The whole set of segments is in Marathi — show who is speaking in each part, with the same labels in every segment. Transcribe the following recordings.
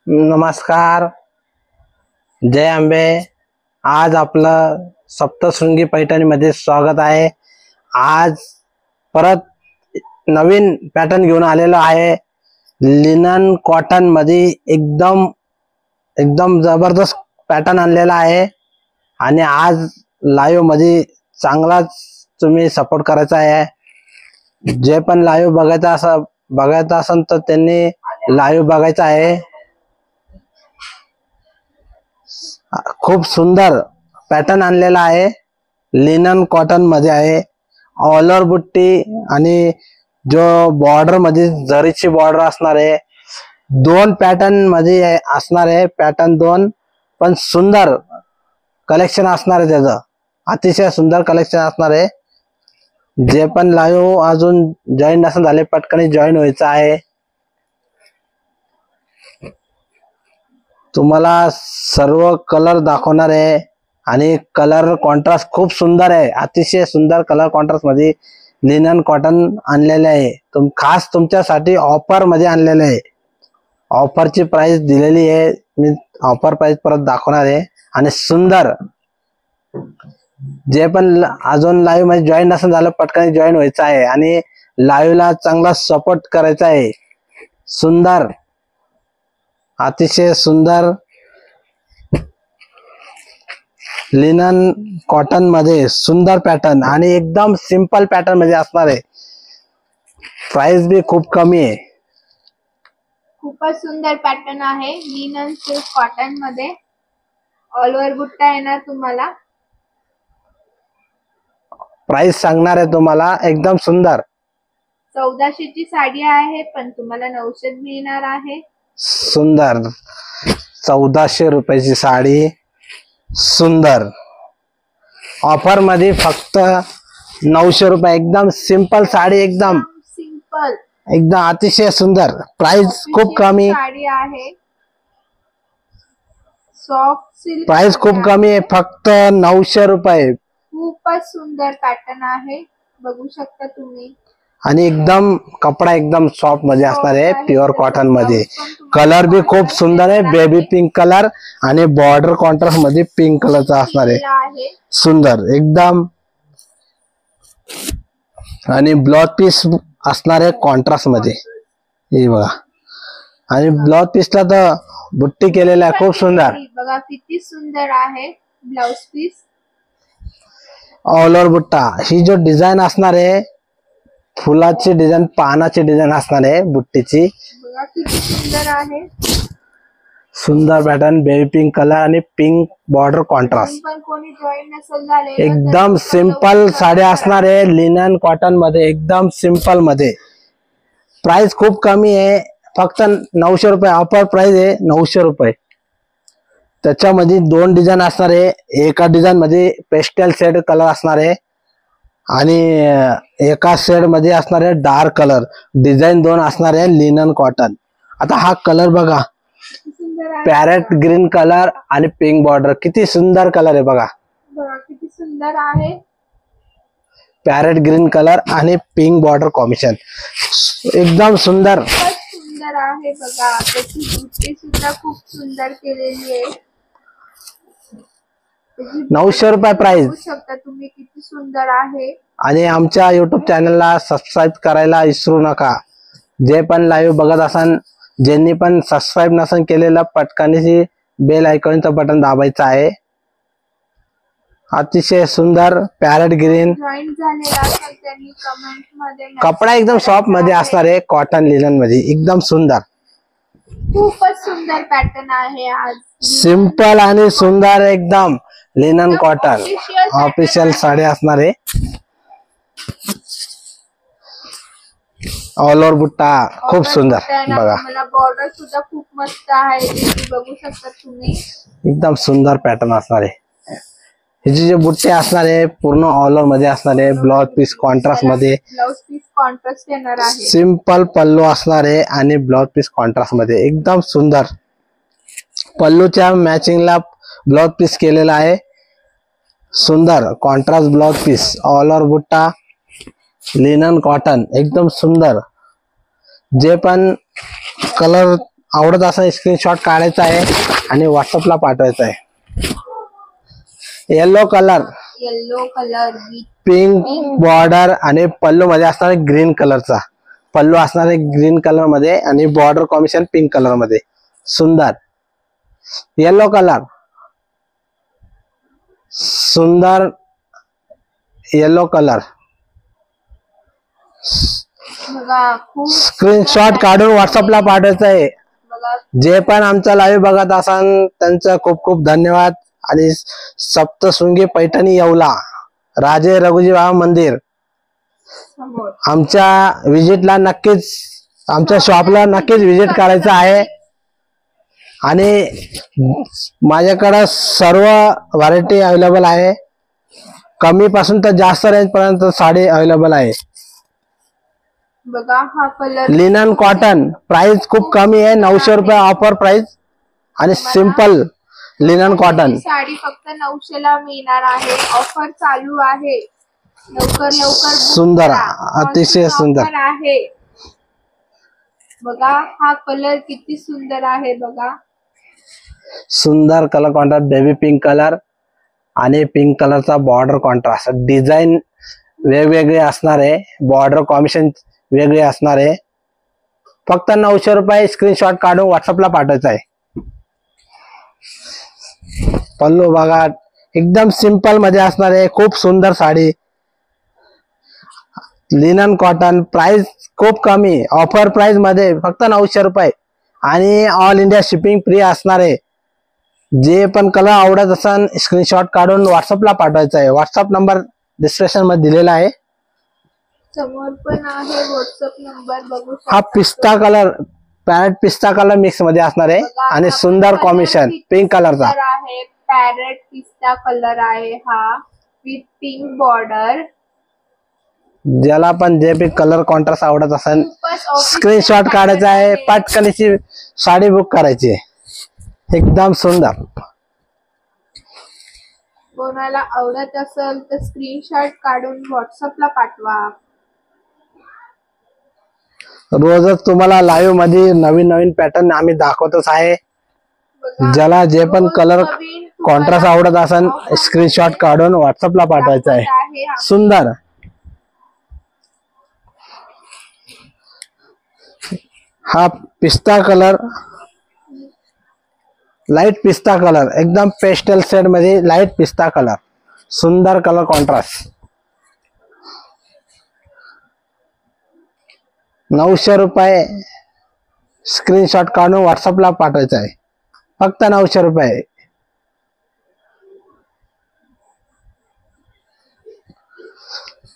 Speaker 1: नमस्कार, जय आंबे। आज आपलं सप्तशृंगी पैठणीमध्ये स्वागत आहे। आज परत नवीन पॅटर्न घेऊन आलेलो आहे। लिनन कॉटन मध्ये एकदम एकदम जबरदस्त पॅटर्न आणलेला आहे आणि आज लाईव्ह मध्ये चांगलाच तुम्ही सपोर्ट करायचा आहे। जे पण लाईव्ह बघायचं असेल तर त्यांनी लाईव्ह बघायचा आहे। खूप सुंदर पॅटर्न आणलेला आहे, लिनन कॉटन मध्ये आहे। ऑल ओव्हर बुट्टी आणि जो बॉर्डर मध्ये जरीची बॉर्डर असणार आहे। दोन पॅटर्न मध्ये असणार आहे, पॅटर्न दोन, पण सुंदर कलेक्शन असणार आहे। त्याचं अतिशय सुंदर कलेक्शन असणार आहे। जे पण लाईव्ह अजून जॉईन नसेल झाले पटकन जॉईन व्हायचं आहे। तुम्हाला सर्व कलर दाखवणार आहे आणि कलर कॉन्ट्रास्ट खूप सुंदर आहे। अतिशय सुंदर कलर कॉन्ट्रास्ट मध्ये लिनन कॉटन आणलेले आहे। खास तुमच्यासाठी ऑफर मध्ये आणलेले आहे। ऑफरची प्राइस दिलेली आहे, मी ऑफर प्राइस परत दाखवणार आहे। आणि सुंदर जे पण अजून लाईव्ह मध्ये जॉईन नसेल झालं पटकन जॉईन व्हायचं आहे आणि लाईव्ह ला चांगला सपोर्ट करायचा आहे। सुंदर, अतिशय सुंदर लिनन कॉटन मध्ये सुंदर पॅटर्न आणि एकदम सिंपल पॅटर्न मध्ये असणार आहे। प्राइस भी खूप कमी आहे।
Speaker 2: खूपच सुंदर पॅटर्न आहे लिनन सिल्क कॉटन मध्ये। ऑल ओव्हर बुट्टा येणार तुम्हाला।
Speaker 1: प्राइस सांगणार आहे तुम्हाला एकदम सुंदर।
Speaker 2: 1400 ची साडी आहे पण तुम्हाला 900 मिळणार आहे।
Speaker 1: सुंदर 1400 रुपयाची साडी, सुंदर ऑफर मध्ये फक्त 900 रुपये। एकदम सिंपल साडी, एकदम
Speaker 2: सिंपल,
Speaker 1: एकदम अतिशय सुंदर। प्राइस खूप कमी
Speaker 2: साडी आहे, सॉफ्ट सिल्क।
Speaker 1: प्राइस खूप कमी आहे, फक्त 900 रुपये।
Speaker 2: खूपच सुंदर पॅटर्न आहे, बघू शकता तुम्ही।
Speaker 1: आणि एकदम कपडा एकदम सॉफ्ट मध्ये असणार आहे, प्युअर कॉटन मध्ये। कलर भी खूप सुंदर आहे, बेबी पिंक कलर आणि बॉर्डर कॉन्ट्रास्ट मध्ये पिंक कलरचा असणार आहे। सुंदर एकदम। आणि ब्लाउज पीस असणार आहे कॉन्ट्रास्ट मध्ये, हे बघा। आणि ब्लाउज पीसला तर बुट्टी केलेला आहे, खूप सुंदर।
Speaker 2: बघा किती सुंदर आहे ब्लाउज पीस।
Speaker 1: ऑल ओव्हर बुट्टा, ही जो डिझाईन असणार आहे फुलाची डिझाईन, पानाची डिझाईन असणार आहे बुट्टीची।
Speaker 2: बघा किती सुंदर आहे।
Speaker 1: सुंदर पॅटर्न, बेबी पिंक कलर आणि पिंक बॉर्डर कॉन्ट्रास्ट।
Speaker 2: पण कोणी जॉईन नसेल झाले
Speaker 1: एकदम सिंपल साडी असणार आहे लिनन कॉटन मध्ये, एकदम सिंपल मध्ये। प्राइस खूप कमी आहे, फक्त 900 रुपये। ऑफर प्राइस आहे 900 रुपये। त्याच्यामध्ये दोन डिझाईन असणार आहे। एका डिझाईन मध्ये पेस्टल शेड कलर असणार आहे आणि एका शेड मध्ये असणार आहे डार्क कलर। डिझाईन दोन असणार आहे लिनन कॉटन। आता हा कलर बघा, पॅरेट ग्रीन कलर आणि पिंक बॉर्डर, किती सुंदर कलर आहे बघा।
Speaker 2: किती सुंदर आहे,
Speaker 1: पॅरेट ग्रीन कलर आणि पिंक बॉर्डर कॉम्बिनेशन, एकदम सुंदर
Speaker 2: सुंदर आहे। बघा त्याची बुट्टी सुद्धा खूप सुंदर केलेली आहे।
Speaker 1: 900 रुपये प्राइस।
Speaker 2: बघू शकता तुम्ही किती सुंदर आहे।
Speaker 1: आणि आमच्या YouTube चॅनलला सबस्क्राईब करायला विसरू नका। जे पण लाईव्ह बघत असाल, ज्यांनी पण सबस्क्राईब नसेल केलेलं, पटकन बेल आयकॉनचं बटन दाबायचं आहे अतिशय सुंदर पॅरेट ग्रीन.
Speaker 2: जॉईंट झालेला असेल त्यांनी कमेंट मध्ये
Speaker 1: कपडा एकदम सॉफ्ट मध्ये असणार आहे, कॉटन लिनन मध्ये एकदम सुंदर.
Speaker 2: खूपच सुंदर पॅटर्न आहे आज.
Speaker 1: सिंपल आणि सुंदर एकदम लिनन कॉटन ऑफिशियल साडी असणार आहे. ऑल ओव्हर बुट्टा खूप सुंदर बघा.
Speaker 2: मला बॉर्डर सुद्धा खूप मस्त आहे, बघू शकता तुम्ही.
Speaker 1: एकदम सुंदर पॅटर्न असणार आहे. ह्याचे जे बुट्टे असणार आहे पूर्ण ऑल ओव्हर मध्ये असणार आहे. ब्लाउज पीस कॉन्ट्रास्ट मध्ये,
Speaker 2: ब्लाउज पीस कॉन्ट्रास्ट येणार आहे.
Speaker 1: सिंपल पल्लू असणार आहे आणि ब्लाउज पीस कॉन्ट्रास्ट मध्ये एकदम सुंदर. पल्लूच्या मॅचिंगला ब्लाउज पीस केलेला आहे. सुंदर contrast blouse piece, all over बुट्टा, लिनन कॉटन एकदम सुंदर. जे पण कलर आवडत असेल स्क्रीनशॉट काढायचा आहे आणि व्हॉट्सअपला पाठवायचा आहे. येलो कलर पिंक बॉर्डर आणि पल्लू मध्ये असणार ग्रीन कलरचा पल्लू असणार आहे, ग्रीन कलर मध्ये आणि बॉर्डर कॉम्बिनेशन पिंक कलर मध्ये सुंदर. येलो कलर सुंदर, येलो कलर. स्क्रीनशॉट काढून व्हॉट्सअपला पाठवायचं आहे. जे पण आमचा लाईव्ह बघत असाल त्यांचं खूप खूप धन्यवाद. आणि सप्तशृंगी पैठणी येवला राजे रघुजी बाबा मंदिर आमच्या विजिटला नक्कीच, आमच्या शॉपला नक्कीच विजिट करायचं आहे. आणि माझ्याकडे सर्व व्हरायटी अवेलेबल आहे. कमी पासून तर जास्त रेंज पर्यंत साडी अवेलेबल आहे.
Speaker 2: बघा हा कलर
Speaker 1: लिनन कॉटन, प्राइस खूप कमी आहे, 900 रुपये ऑफर प्राइस. आणि सिंपल लिनन कॉटन
Speaker 2: साडी फक्त 900 ला मिळणार आहे. ऑफर चालू आहे, लवकर लवकर
Speaker 1: सुंदर, अतिशय सुंदर
Speaker 2: आहे. बघा हा कलर किती सुंदर आहे. बघा
Speaker 1: सुंदर colour contrast, baby pink colour आणि पिंक कलरचा बॉर्डर कॉन्ट्रास्ट. डिझाईन वेगवेगळे असणार आहे, बॉर्डर कॉम्बिनेशन वेगळे असणार आहे. फक्त 900 रुपये. स्क्रीनशॉट काढून व्हॉट्सअपला पाठवायचा आहे. पल्लू बघा एकदम सिंपल मध्ये असणार आहे, खूप सुंदर साडी. लिनन कॉटन, प्राइस खूप कमी, ऑफर प्राइस मध्ये फक्त 900 रुपये आणि ऑल इंडिया शिपिंग फ्री असणार आहे. जे पण कलर आवडत असेल स्क्रीनशॉट काढून व्हॉट्सअपला पाठवायचा आहे. व्हॉट्सअप नंबर डिस्क्रिप्शन मध्ये दिलेला आहे.
Speaker 2: समोर पण आहे व्हॉट्सअप नंबर, बघू शकता.
Speaker 1: हा पिस्ता कलर, पॅरेट पिस्ता कलर मिक्स मध्ये असणार आहे आणि सुंदर कॉम्बिनेशन पिंक कलरचा
Speaker 2: आहे. पॅरेट पिस्ता कलर आहे हा विथ पिंक बॉर्डर.
Speaker 1: ज्याला पण जे बी कलर कॉन्ट्रास्ट आवडत असेल स्क्रीनशॉट काढायचा आहे, पटकनची साडी बुक करायची आहे. एकदम सुंदर.
Speaker 2: कोणाला आवडत असेल तर स्क्रीनशॉट काढून व्हॉट्सअपला पाठवा.
Speaker 1: रोजच तुम्हाला लाईव्ह मध्ये नवीन नवीन पॅटर्न आम्ही दाखवतच आहे. ज्याला जे पण कलर कॉन्ट्रास्ट आवडत असेल स्क्रीनशॉट काढून व्हॉट्सअपला पाठवायचा आहे. सुंदर. हा पिस्ता कलर, लाईट पिस्ता कलर, एकदम पेस्टल शेड मध्ये लाईट पिस्ता कलर, सुंदर कलर कॉन्ट्रास्ट. 900 रुपये. स्क्रीनशॉट काढून व्हॉट्सअपला पाठवायचा आहे. फक्त 900 रुपये.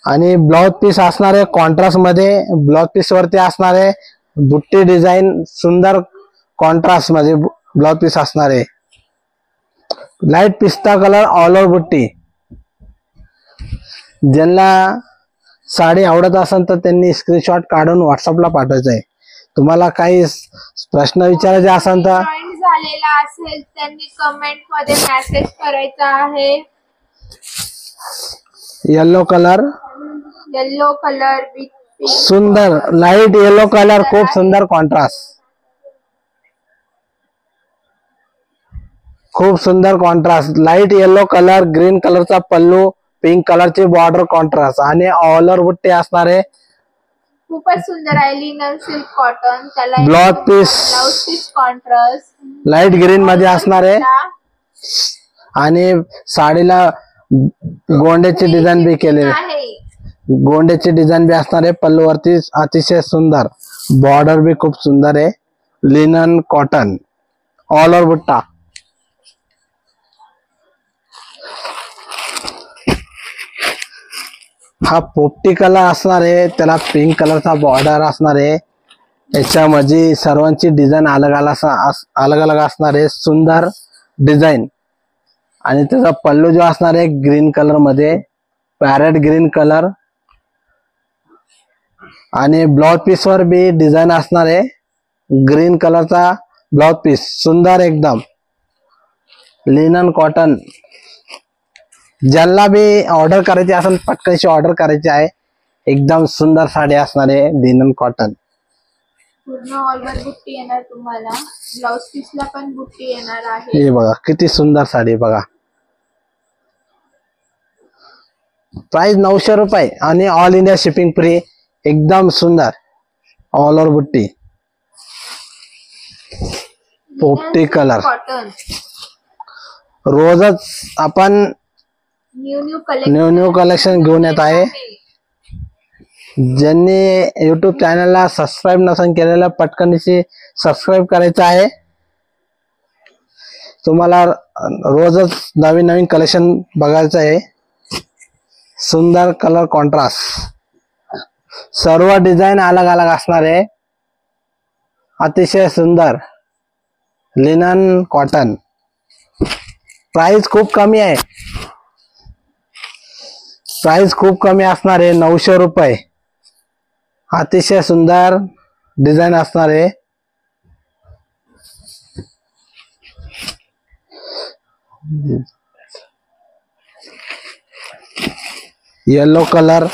Speaker 1: आणि ब्लाउज पीस असणार आहे कॉन्ट्रास्ट मध्ये. ब्लाउज पीस वरती असणार आहे बुट्टी डिझाईन, सुंदर कॉन्ट्रास्ट मध्ये ब्लाउज पीस असणार आहे. लाईट पिस्ता कलर, ऑल ओव्हर बुट्टी. ज्यांना साडी आवडत असेल तर त्यांनी स्क्रीनशॉट काढून व्हॉट्सअपला पाठवायचं आहे. तुम्हाला काही प्रश्न विचारायचे असेल तर
Speaker 2: जॉईन झालेला असेल त्यांनी कमेंट मध्ये मेसेज करायचा आहे.
Speaker 1: येलो कलर
Speaker 2: विथ
Speaker 1: सुंदर लाईट येलो कलर, खूप सुंदर कॉन्ट्रास्ट, खूप सुंदर contrast. Light yellow colour, green कलरचा पल्लू, पिंक कलरचे बॉर्डर कॉन्ट्रास्ट आणि ऑल ओव्हर बुट्टे असणार आहे.
Speaker 2: खूपच सुंदर आहे. लिनन सिल्क कॉटन, त्याला
Speaker 1: blouse piece
Speaker 2: contrast
Speaker 1: light green मध्ये असणार आहे. आणि साडीला गोंड्याची डिझाईन बी केलेली
Speaker 2: आहे.
Speaker 1: गोंड्याची डिझाईन बी असणार आहे. पल्लूवरती अतिशय सुंदर बॉर्डर बी खूप सुंदर आहे. लिनन कॉटन ऑल ओव्हर बुट्टा. हा पोपटी कलर असणार आहे, त्याला पिंक कलरचा बॉर्डर असणार आहे. याच्यामध्ये सर्वांची डिझाईन अलग अलग असणार आहे. सुंदर डिझाईन. आणि त्याचा पल्लू जो असणार आहे ग्रीन कलर मध्ये, पॅरेट ग्रीन कलर. आणि ब्लाउज पीस वर बी डिझाईन असणार आहे. ग्रीन कलरचा ब्लाउज पीस सुंदर एकदम. Linen cotton. ज्यांना बी ऑर्डर करायची असेल पटकनशी ऑर्डर करायची आहे. एकदम सुंदर साडी असणार आहे लिनन कॉटन.
Speaker 2: पूर्ण ऑल ओव्हर बुट्टी येणार तुम्हाला. ब्लाउज पीसला पण बुट्टी येणार आहे.
Speaker 1: हे बघा किती सुंदर साडी बघा. प्राइस 900 रुपये आणि ऑल इंडिया शिपिंग फ्री. एकदम सुंदर ऑल ओव्हर बुट्टी. पोपटी कलर.
Speaker 2: कॉटन.
Speaker 1: रोजच आपण
Speaker 2: न्यू
Speaker 1: कलेक्शन घेऊन येत आहे. ज्यांनी युट्यूब चॅनलला सबस्क्राईब नसेल केलेलं पटकनशी सबस्क्राईब करायचं आहे. तुम्हाला रोजच नवीन नवीन कलेक्शन बघायचं आहे. सुंदर कलर कॉन्ट्रास्ट. सर्व डिझाईन अलग अलग असणार आहे. अतिशय सुंदर लिनन कॉटन. प्राइस खूप कमी आहे. प्राइस खूप कमी असणार आहे. 900 रुपये. अतिशय सुंदर डिझाईन असणार आहे. Yellow colour,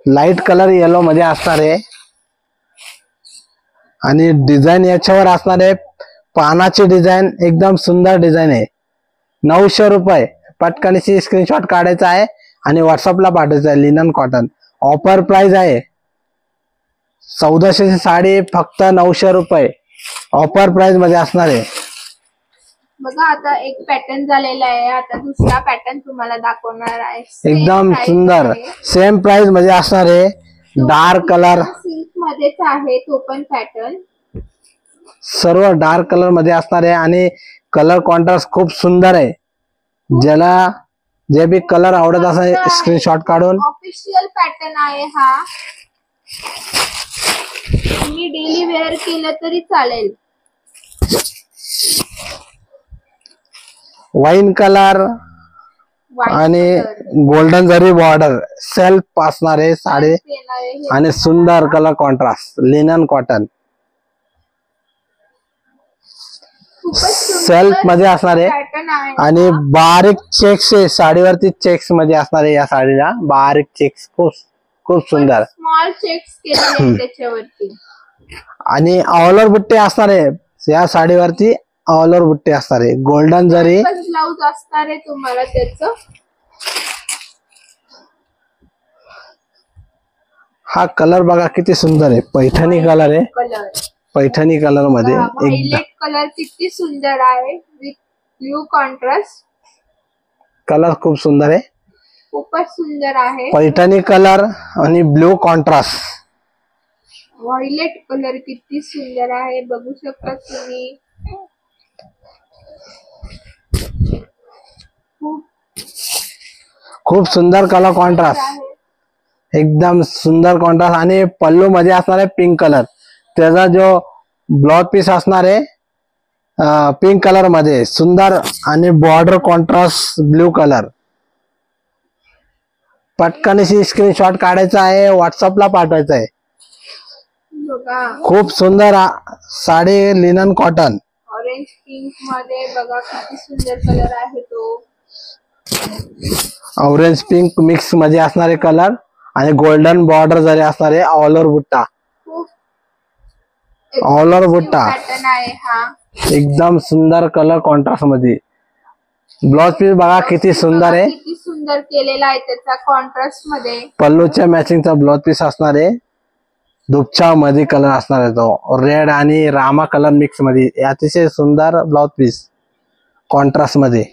Speaker 1: light colour yellow मध्ये असणार आहे. आणि डिझाईन याच्यावर असणार आहे पानाची डिझाईन. एकदम सुंदर डिझाईन आहे. 900 रुपये. पटकनशी स्क्रीनशॉट काढायचा आहे आणि व्हॉट्सअपला पाठवायचा आहे. लिनन कॉटन ऑफर प्राइस आहे. 1400 ची साडी फक्त 900 रुपये ऑफर प्राइस मध्ये असणार आहे.
Speaker 2: बघा आता एक पॅटर्न झालेला आहे. आता दुसरा पॅटर्न तुम्हाला दाखवणार आहे.
Speaker 1: एकदम सुंदर सेम प्राइस मध्ये असणार आहे. Dark colour.
Speaker 2: सिल्क मध्येच आहे तो पण पॅटर्न.
Speaker 1: सर्व डार्क कलर मध्ये असणार आहे आणि कलर कॉन्ट्रास्ट खूप सुंदर आहे. ज्याला जे बी कलर आवडत असेल स्क्रीनशॉट काढून.
Speaker 2: ऑफिशियल पॅटर्न आहे हा. तुम्ही डेली वेअर केलं तरी चालेल.
Speaker 1: वाईन कलर आणि गोल्डन जरी बॉर्डर सेल्फ असणार आहे साडी. आणि सुंदर colour contrast linen cotton self मध्ये असणार आहे. आणि बारीक चेक्स साडीवरती चेक्स मध्ये असणार आहे. या साडीला बारीक चेक्स खूप खूप सुंदर
Speaker 2: स्मॉल चेक्स केलेले त्याच्यावरती.
Speaker 1: आणि ऑल ओव्हर बुट्टे असणार आहे. या साडीवरती ऑल ओव्हर बुट्टे असणार आहे. गोल्डन जरी
Speaker 2: ब्लाउज असणार आहे तुम्हाला त्याचं.
Speaker 1: हा कलर बघा किती सुंदर आहे. पैठणी कलर आहे.
Speaker 2: कलर
Speaker 1: पैठणी कलर मध्ये
Speaker 2: व्हायलेट कलर किती सुंदर आहे विथ ब्लू कॉन्ट्रास्ट.
Speaker 1: कलर खूप सुंदर आहे.
Speaker 2: खूपच सुंदर आहे.
Speaker 1: पैठणी कलर आणि ब्लू कॉन्ट्रास्ट.
Speaker 2: व्हायलेट कलर किती सुंदर आहे बघू शकता तुम्ही.
Speaker 1: खूप सुंदर कलर कॉन्ट्रास्ट. एकदम सुंदर कॉन्ट्रास्ट. आणि पल्लू मध्ये असणार आहे पिंक कलर. त्याचा जो ब्लाउज पीस असणार आहे पिंक कलर मध्ये सुंदर. आणि बॉर्डर कॉन्ट्रास्ट ब्लू कलर. पटकनशी स्क्रीनशॉट काढायचा आहे व्हॉट्सअपला पाठवायचा आहे. खूप सुंदर sari linen cotton.
Speaker 2: Orange pink मध्ये बघा किती सुंदर कलर आहे तो.
Speaker 1: ऑरेंज पिंक मिक्स मध्ये असणारे कलर आणि गोल्डन बॉर्डर जरी असणारे ऑल ओव्हर बुट्टा. ऑल ओव्हर बुट्टा
Speaker 2: पॅटर्न आहे हा.
Speaker 1: एकदम सुंदर कलर कॉन्ट्रास्ट मध्ये. ब्लाउज पीस बघा किती सुंदर आहे.
Speaker 2: किती सुंदर केलेला आहे त्याचा कॉन्ट्रास्ट मध्ये.
Speaker 1: पल्लूच्या मॅचिंगचा ब्लाउज पीस असणार आहे. दुपछा मध्ये कलर असणार आहे तो रेड आणि रामा कलर मिक्स मध्ये. अतिशय सुंदर ब्लाउज पीस कॉन्ट्रास्ट मध्ये.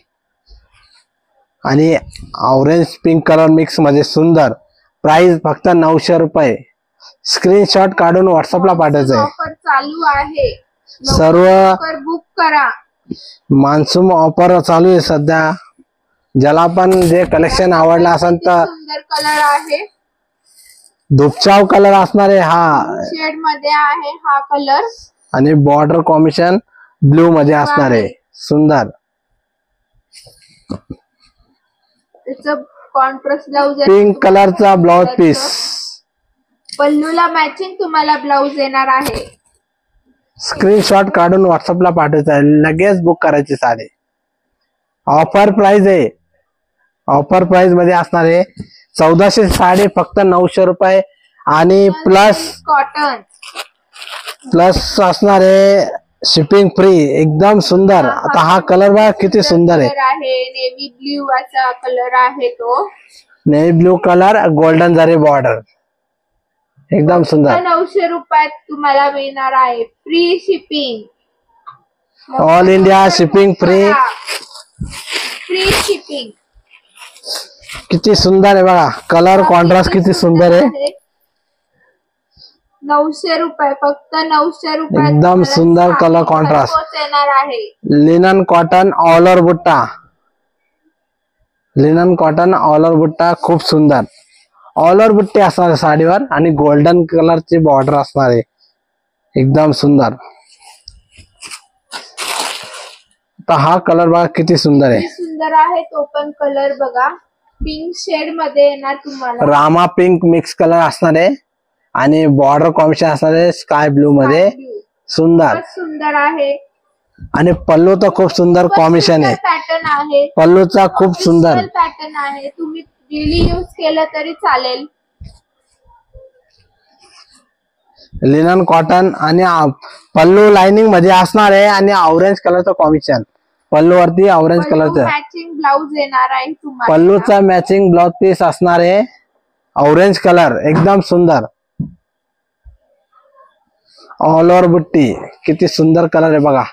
Speaker 1: आणि ऑरेंज पिंक कलर मिक्स मध्ये सुंदर. प्राइस फक्त 900 रुपये. स्क्रीनशॉट काढून व्हॉट्सअपला पाठवायचं आहे.
Speaker 2: ऑफर चालू आहे,
Speaker 1: सर्व
Speaker 2: बुक करा.
Speaker 1: मान्सून ऑफर चालू आहे सध्या. ज्याला पण जे कलेक्शन आवडलं असेल तर
Speaker 2: सुंदर कलर आहे,
Speaker 1: धुपचाव कलर असणार आहे हा.
Speaker 2: शेड मध्ये आहे हा कलर
Speaker 1: आणि बॉर्डर कॉम्बिनेशन ब्लू मध्ये असणार आहे. सुंदर
Speaker 2: त्याचं कॉन्ट्रास्ट ब्लाउज
Speaker 1: पिंक कलरचा ब्लाउज पीस.
Speaker 2: पल्लूला मॅचिंग तुम्हाला ब्लाउज येणार आहे.
Speaker 1: स्क्रीनशॉट काढून व्हॉट्सअपला पाठवायचं आहे. लगेच बुक करायची साडी. ऑफर प्राइस आहे. ऑफर प्राइस मध्ये असणार आहे 1400 साडी फक्त 900 रुपये. आणि
Speaker 2: कॉटन
Speaker 1: प्लस असणार आहे शिपिंग फ्री. एकदम सुंदर. आता हा कलर बघा किती सुंदर आहे.
Speaker 2: नेव्ही ब्ल्यू असा कलर आहे तो.
Speaker 1: नेव्ही ब्लू कलर गोल्डन जरी बॉर्डर. एकदम सुंदर.
Speaker 2: 900 रुपयात तुम्हाला मिळणार आहे. Free shipping.
Speaker 1: All India shipping free.
Speaker 2: Free shipping.
Speaker 1: किती सुंदर आहे बघा. कलर कॉन्ट्रास्ट किती सुंदर आहे.
Speaker 2: 900 रुपये फक्त 900 रुपये.
Speaker 1: एकदम सुंदर कलर कॉन्ट्रास्ट.
Speaker 2: येणार आहे.
Speaker 1: लिनन कॉटन ऑल ओव्हर बुट्टा. लिनन कॉटन ऑल ओव्हर बुट्टा खूप सुंदर. ऑल ओव्हर बुट्टे असणार साडीवर आणि गोल्डन कलरची बॉर्डर असणार आहे. एकदम सुंदर. तर हा कलर बघा किती सुंदर आहे.
Speaker 2: सुंदर आहे तो पण कलर बघा. पिंक शेड मध्ये येणार तुम्हाला.
Speaker 1: रामा पिंक मिक्स कलर असणार आहे आणि बॉर्डर कॉम्बिनेशन असणार आहे स्काय ब्लू मध्ये. सुंदर
Speaker 2: सुंदर आहे.
Speaker 1: आणि पल्लू तर खूप सुंदर कॉम्बिनेशन आहे.
Speaker 2: पॅटर्न आहे
Speaker 1: पल्लूचा खूप सुंदर
Speaker 2: पॅटर्न आहे. तुम्ही डेली यूज केलं तरी चालेल.
Speaker 1: लिनन कॉटन आणि पल्लू लाइनिंग मध्ये असणार आहे आणि ऑरेंज कलरचं कॉम्बिनेशन. पल्लू वरती ऑरेंज कलरचं
Speaker 2: मॅचिंग ब्लाउज येणार आहे तुम्हाला.
Speaker 1: पल्लूचा मॅचिंग ब्लाउज पीस असणार आहे ऑरेंज कलर. एकदम सुंदर. ऑल ओव्हर बुट्टी. किती सुंदर कलर आहे बघा.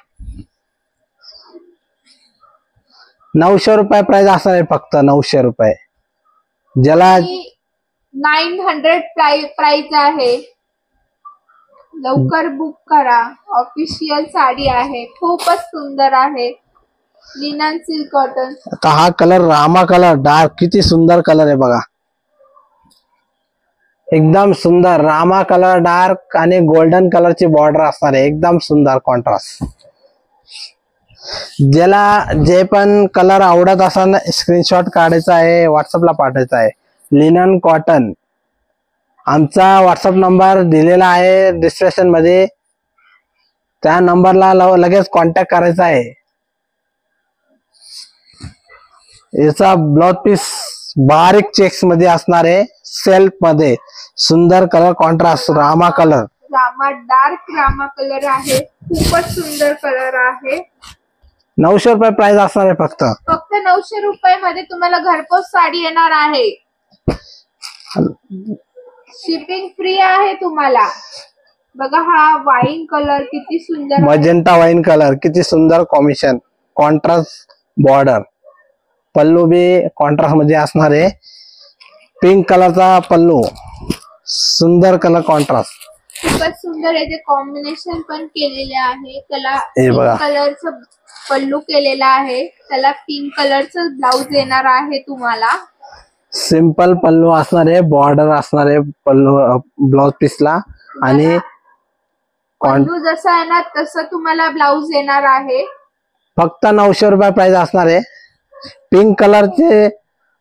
Speaker 1: 900 रुपये प्राइस असणार आहे फक्त 900 रुपये. ज्याला
Speaker 2: 900 प्राइस आहे. लवकर बुक करा. ऑफिशियल साडी आहे. खूपच सुंदर आहे. Linen silk cotton.
Speaker 1: आता हा कलर रामा कलर डार्क. किती सुंदर कलर आहे बघा. एकदम सुंदर. रामा कलर डार्क आणि गोल्डन कलरची बॉर्डर असणार आहे. एकदम सुंदर कॉन्ट्रास्ट. ज्याला जे पण कलर आवडत असेल स्क्रीनशॉट काढायचा आहे व्हॉट्सअपला पाठवायचा आहे. Linen cotton. आमचा व्हॉट्सअप नंबर दिलेला आहे डिस्क्रिप्शन मध्ये. त्या नंबरला लगेच कॉन्टॅक्ट करायचा आहे. याचा ब्लाउज पीस बारीक चेक्स मध्ये असणार आहे. सेल्फ मध्ये सुंदर colour contrast. Rama colour.
Speaker 2: Rama dark Rama colour आहे. खूपच सुंदर कलर आहे.
Speaker 1: 900 रुपये प्राइस असणार आहे फक्त.
Speaker 2: 900 रुपये मध्ये तुम्हाला घरपोच साडी येणार आहे. शिपिंग फ्री आहे तुम्हाला. बघा हा वाईन कलर किती सुंदर.
Speaker 1: Magenta wine colour. किती सुंदर कॉम्बिनेशन. Contrast border. पल्लू बी कॉन्ट्रास्ट मध्ये असणार आहे. पिंक कलरचा पल्लू. सुंदर कलर कॉन्ट्रास्ट.
Speaker 2: खूपच सुंदर याचे कॉम्बिनेशन पण केलेले आहे. त्याला
Speaker 1: हे बघा.
Speaker 2: कलरचं पल्लू केलेला आहे. त्याला पिंक कलरचं ब्लाउज येणार आहे तुम्हाला.
Speaker 1: सिंपल पल्लू असणार आहे. बॉर्डर असणार आहे पल्लू ब्लाउज पीसला. आणि
Speaker 2: पल्लू जसा येणार तसं तुम्हाला ब्लाउज येणार आहे.
Speaker 1: फक्त 900 रुपये प्राइस असणार आहे. पिंक कलरचे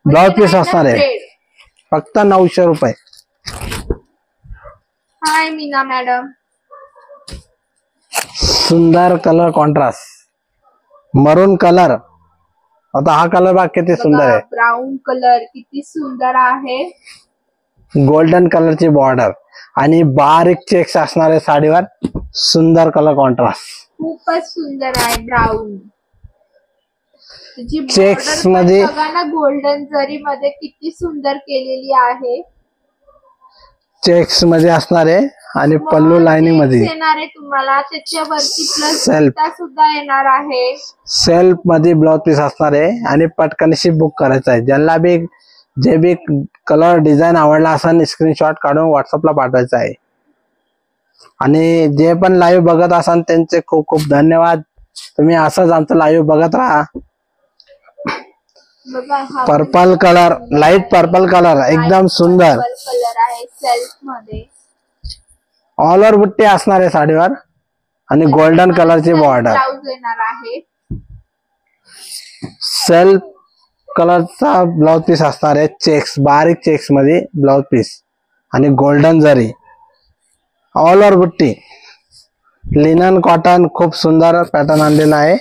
Speaker 1: ब्लाउज पीस असणार आहे फक्त 900 रुपये.
Speaker 2: हाय मीना मॅडम.
Speaker 1: सुंदर कलर कॉन्ट्रास्ट. मरून कलर. आता हा कलर बघा किती सुंदर आहे.
Speaker 2: ब्राऊन कलर किती सुंदर आहे.
Speaker 1: गोल्डन कलरची बॉर्डर आणि बारीक चेक्स असणार आहे साडीवर. सुंदर कलर कॉन्ट्रास्ट.
Speaker 2: खूपच सुंदर आहे. ब्राऊन
Speaker 1: चेक्स मध्ये
Speaker 2: बघा ना. गोल्डन जरी मध्ये किती सुंदर केलेली आहे.
Speaker 1: चेक्स मध्ये असणार आहे आणि पल्लू लाइनिंग मध्ये
Speaker 2: येणार आहे तुम्हाला, त्याच्यावरती प्लस
Speaker 1: सेल्फ
Speaker 2: सुद्धा येणार आहे.
Speaker 1: सेल्फ मध्ये ब्लाउज पीस असणार आहे आणि पटकनशी बुक करायचं आहे. ज्यांना बी जे बी कलर डिझाईन आवडला असेल स्क्रीनशॉट काढून व्हॉट्सअपला पाठवायचा आहे. आणि जे पण लाईव्ह बघत असाल त्यांचे खूप खूप धन्यवाद. तुम्ही असंच आमचं लाईव्ह बघत राहा. Purple colour, light purple colour एकदम सुंदर
Speaker 2: कलर आहे सेल्फ मध्ये.
Speaker 1: ऑल ओव्हर बुट्टी असणार आहे साडीवर आणि गोल्डन कलरची बॉर्डर.
Speaker 2: ब्लाउज येणार आहे.
Speaker 1: सेल्फ कलरचा ब्लाउज पीस असणार आहे. चेक्स, बारीक चेक्स मध्ये ब्लाउज पीस आणि गोल्डन जरी. ऑल ओव्हर बुट्टी लिनन कॉटन, खूप सुंदर पॅटर्न आणलेला आहे.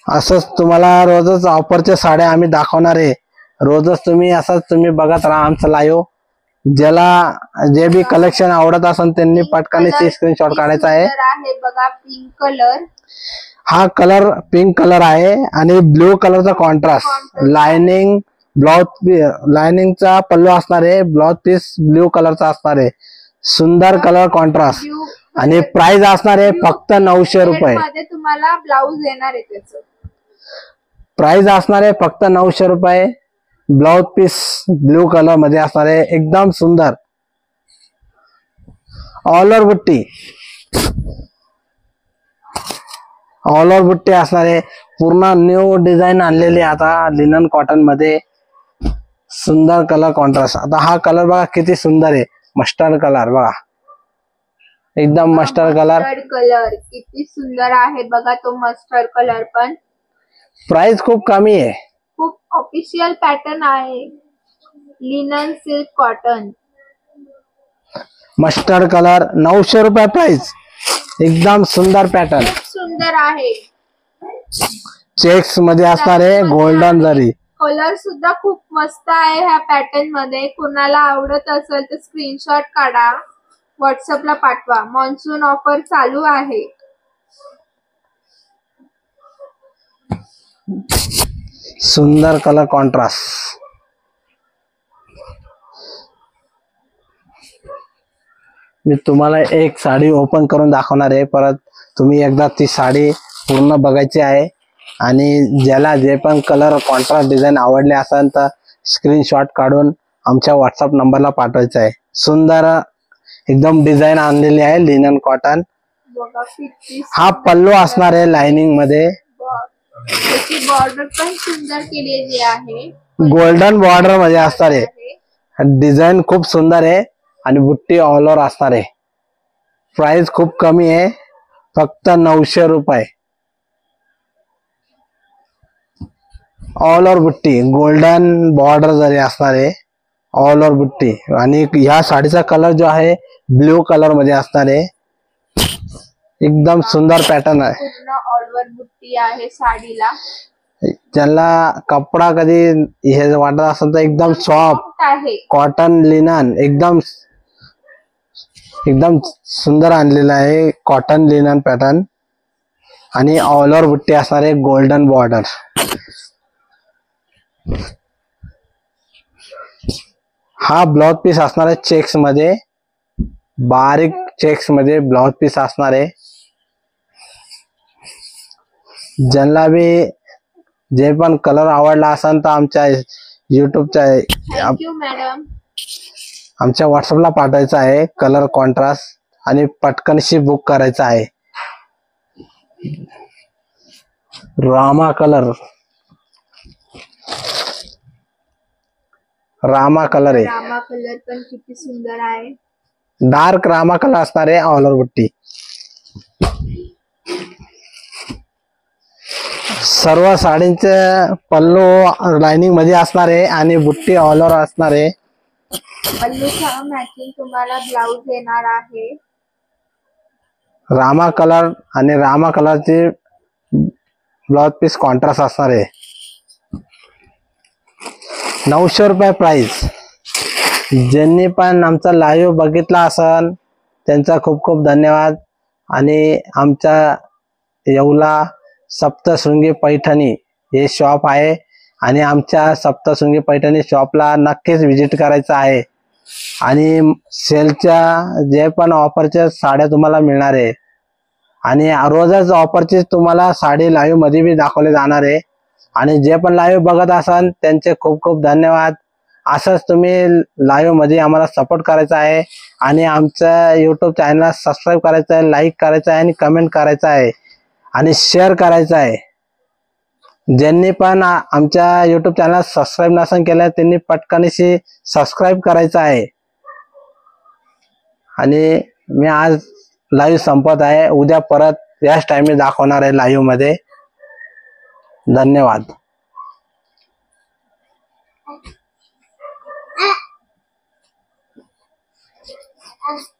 Speaker 1: असंच तुम्हाला रोजच ऑफरच्या साड्या आम्ही दाखवणार आहे. रोजच तुम्ही असंच तुम्ही बघत राहा आमचं लाईव्ह. ज्याला जे बी कलेक्शन आवडत असेल त्यांनी पटकन स्क्रीनशॉट काढायचा आहे.
Speaker 2: बघा पिंक कलर,
Speaker 1: हा कलर पिंक कलर आहे आणि ब्ल्यू कलरचा कॉन्ट्रास्ट. लाइनिंग ब्लाउज, लाइनिंगचा पल्लू असणार आहे. ब्लाउज पीस ब्ल्यू कलरचा असणार आहे. सुंदर कलर कॉन्ट्रास्ट आणि प्राइस असणार आहे फक्त 900 रुपये.
Speaker 2: तुम्हाला ब्लाउज येणार आहे त्याचं.
Speaker 1: प्राइस असणार आहे फक्त 900 रुपये. ब्लाउज पीस ब्ल्यू कलर मध्ये असणार आहे. एकदम सुंदर ऑल ओव्हर बुट्टी, ऑल ओव्हर बुट्टी असणार आहे. पूर्ण न्यू डिझाईन आणलेली आता लिनन कॉटन मध्ये. सुंदर कलर कॉन्ट्रास्ट. आता हा कलर बघा किती सुंदर आहे. मस्टर्ड कलर बघा, एकदम मस्टर्ड कलर.
Speaker 2: कलर किती सुंदर आहे बघा तो मस्टर्ड कलर. पण
Speaker 1: प्राइस खूप कमी आहे.
Speaker 2: खूप ऑफिशियल पॅटर्न आहे. Linen silk cotton,
Speaker 1: mustard colour 900 रुपये प्राइस. एकदम सुंदर पॅटर्न,
Speaker 2: सुंदर आहे.
Speaker 1: चेक्स मध्ये असणार आहे गोल्डन जरी.
Speaker 2: कलर सुद्धा खूप मस्त आहे ह्या पॅटर्न मध्ये. कोणाला आवडत असेल तर स्क्रीनशॉट काढा, व्हॉट्सअपला पाठवा. मॉन्सून ऑफर चालू आहे.
Speaker 1: सुंदर कलर कॉन्ट्रास्ट. मी तुम्हाला एक साडी ओपन करून दाखवणार आहे. परत तुम्ही एकदा ती साडी पूर्ण बघायची आहे. आणि ज्याला जे पण कलर कॉन्ट्रास्ट डिझाईन आवडले असेल तर स्क्रीनशॉट काढून आमच्या व्हॉट्सअप नंबरला पाठवायचं आहे. सुंदर एकदम डिझाईन आणलेली आहे लिनन कॉटन. हा पल्लू असणार आहे लाइनिंग मध्ये.
Speaker 2: बॉर्डर पण सुंदर केलेली आहे.
Speaker 1: गोल्डन बॉर्डर मध्ये असणार आहे. डिझाईन खूप सुंदर आहे आणि बुट्टी ऑल ओव्हर असणार आहे. प्राइस खूप कमी आहे फक्त 900 रुपये. ऑल ओव्हर बुट्टी गोल्डन बॉर्डर जरी असणार आहे. ऑल ओव्हर बुट्टी आणि ह्या साडीचा कलर जो आहे ब्ल्यू कलर मध्ये असणार आहे. एकदम सुंदर पॅटर्न आहे.
Speaker 2: पूर्ण ऑल ओव्हर बुट्टी आहे साडीला.
Speaker 1: ज्याला कपडा कधी हे वाटत असेल तर एकदम सॉफ्ट
Speaker 2: आहे.
Speaker 1: कॉटन लिनन एकदम एकदम सुंदर आणलेला आहे. कॉटन लिनन पॅटर्न आणि ऑल ओव्हर बुट्टी असणार आहे गोल्डन बॉर्डर. हा ब्लाउज पीस असणार आहे चेक्स मध्ये, बारीक चेक्स मध्ये ब्लाउज पीस असणार आहे. ज्यांना बी जे पण कलर आवडला असेल तर आमच्या युट्यूबच्या
Speaker 2: मॅडम
Speaker 1: आमच्या व्हॉट्सअपला पाठवायचा आहे कलर कॉन्ट्रास्ट आणि पटकनशी बुक करायचा आहे. रामा कलर, रामा कलर आहे.
Speaker 2: रामा कलर पण किती सुंदर आहे.
Speaker 1: डार्क रामा कलर असणार आहे. ऑल ओव्हर बुट्टी सर्व साडींचे पल्लू लाइनिंग मध्ये असणार आहे आणि बुट्टी ऑल ओव्हर असणार आहे.
Speaker 2: पल्लूचा मॅचिंग तुम्हाला ब्लाउज येणार आहे.
Speaker 1: रामा कलर आणि रामा कलरचे ब्लाउज पीस कॉन्ट्रास्ट असणार आहे. 900 रुपये प्राइस. ज्यांनी पण आमचा लाईव्ह बघितला असेल त्यांचा खूप खूप धन्यवाद. आणि आमच्या येवला सप्तशृंगी पैठणी हे शॉप आहे आणि आमच्या सप्तशृंगी पैठणी शॉपला नक्कीच व्हिजिट करायचं आहे. आणि सेलच्या जे पण ऑफरच्या साड्या तुम्हाला मिळणार आहे आणि रोजच ऑफरची तुम्हाला साडी लाईव्ह मध्ये बी दाखवले जाणार आहे. आणि जे पण लाईव्ह बघत असाल त्यांचे खूप खूप धन्यवाद. असंच तुम्ही लाईव्ह मध्ये आम्हाला सपोर्ट करायचा आहे आणि आमच्या युट्यूब चॅनलला सबस्क्राईब करायचं आहे, लाईक करायचं आहे आणि कमेंट करायचं आहे आणि शेअर करायचं आहे. ज्यांनी पण आमच्या युट्यूब चॅनल सबस्क्राईब नसेल केलं त्यांनी पटकनशी सबस्क्राईब करायचं आहे. आणि मी आज लाईव्ह संपत आहे. उद्या परत याच टाइम दाखवणार आहे लाईव्ह मध्ये. धन्यवाद.
Speaker 2: Ah.